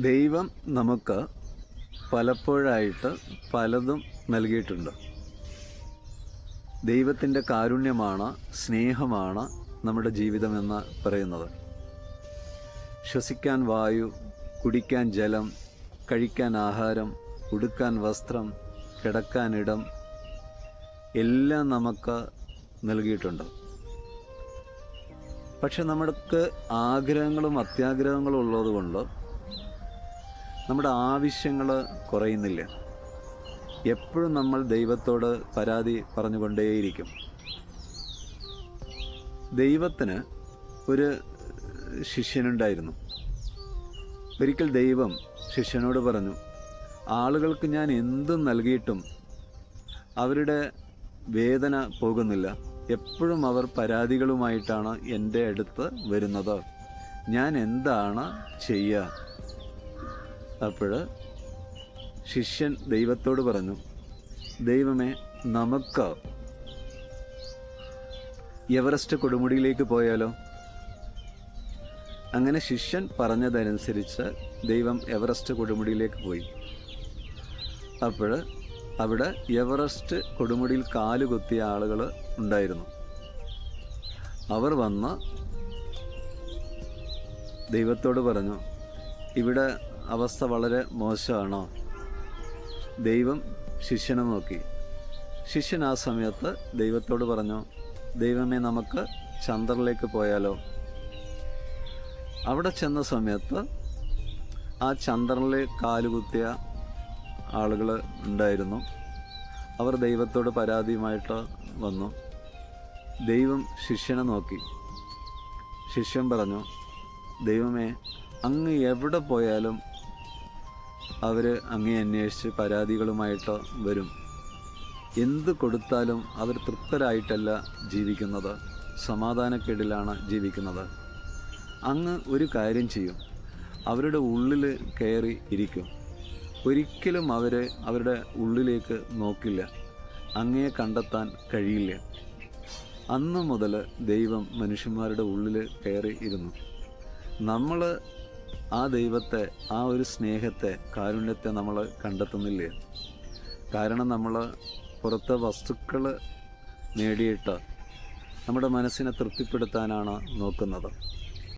ദൈവം നമുക്ക് പലപ്പോഴായിട്ട് പലതും നൽകിയിട്ടുണ്ട്. ദൈവത്തിൻ്റെ കാരുണ്യമാണ്, സ്നേഹമാണ് നമ്മുടെ ജീവിതമെന്ന് പറയുന്നത്. ശ്വസിക്കാൻ വായു, കുടിക്കാൻ ജലം, കഴിക്കാൻ ആഹാരം, ഉടുക്കാൻ വസ്ത്രം, കിടക്കാൻ ഇടം എല്ലാം നമുക്ക് നൽകിയിട്ടുണ്ട്. പക്ഷെ നമുക്ക് ആഗ്രഹങ്ങളും അത്യാഗ്രഹങ്ങളും ഉള്ളതുകൊണ്ട് നമ്മുടെ ആവശ്യങ്ങൾ കുറയുന്നില്ല. എപ്പോഴും നമ്മൾ ദൈവത്തോട് പരാതി പറഞ്ഞുകൊണ്ടേയിരിക്കും. ദൈവത്തിന് ഒരു ശിഷ്യനുണ്ടായിരുന്നു. ഒരിക്കൽ ദൈവം ശിഷ്യനോട് പറഞ്ഞു, ആളുകൾക്ക് ഞാൻ എന്തും നൽകിയിട്ടും അവരുടെ വേദന പോകുന്നില്ല. എപ്പോഴും അവർ പരാതികളുമായിട്ടാണ് എൻ്റെ അടുത്ത് വരുന്നത്. ഞാൻ എന്താണ് ചെയ്യുക? അപ്പോൾ ശിഷ്യൻ ദൈവത്തോട് പറഞ്ഞു, ദൈവമേ, നമുക്ക് എവറസ്റ്റ് കൊടുമുടിയിലേക്ക് പോയാലോ? അങ്ങനെ ശിഷ്യൻ പറഞ്ഞതനുസരിച്ച് ദൈവം എവറസ്റ്റ് കൊടുമുടിയിലേക്ക് പോയി. അപ്പോൾ അവിടെ എവറസ്റ്റ് കൊടുമുടിയിൽ കാലുകുത്തിയ ആളുകൾ ഉണ്ടായിരുന്നു. അവർ വന്ന് ദൈവത്തോട് പറഞ്ഞു, ഇവിടെ അവസ്ഥ വളരെ മോശമാണോ? ദൈവം ശിഷ്യനെ നോക്കി. ശിഷ്യൻ ആ സമയത്ത് ദൈവത്തോട് പറഞ്ഞു, ദൈവമേ, നമുക്ക് ചന്ദ്രനിലേക്ക് പോയാലോ? അവിടെ ചെന്ന സമയത്ത് ആ ചന്ദ്രനിൽ കാലുകുത്തിയ ആളുകൾ ഉണ്ടായിരുന്നു. അവർ ദൈവത്തോട് പരാതിയുമായിട്ട് വന്നു. ദൈവം ശിഷ്യനെ നോക്കി. ശിഷ്യൻ പറഞ്ഞു, ദൈവമേ, അങ്ങ് എവിടെ പോയാലും അവർ അങ്ങേ അന്വേഷിച്ച് പരാതികളുമായിട്ട് വരും. എന്ത് കൊടുത്താലും അവർ തൃപ്തരായിട്ടല്ല ജീവിക്കുന്നത്, സമാധാനക്കേടിലാണ് ജീവിക്കുന്നത്. അങ്ങ് ഒരു കാര്യം ചെയ്യും, അവരുടെ ഉള്ളിൽ കയറി ഇരിക്കും. ഒരിക്കലും അവരുടെ ഉള്ളിലേക്ക് നോക്കില്ല. അങ്ങയെ കണ്ടെത്താൻ കഴിയില്ല. അന്ന് മുതൽ ദൈവം മനുഷ്യന്മാരുടെ ഉള്ളിൽ കയറി ഇരുന്നു. നമ്മൾ ആ ദൈവത്തെ, ആ ഒരു സ്നേഹത്തെ, കാരുണ്യത്തെ നമ്മൾ കണ്ടെത്തുന്നില്ല. കാരണം നമ്മൾ പുറത്തെ വസ്തുക്കൾ നേടിയിട്ട് നമ്മുടെ മനസ്സിനെ തൃപ്തിപ്പെടുത്താനാണ് നോക്കുന്നത്.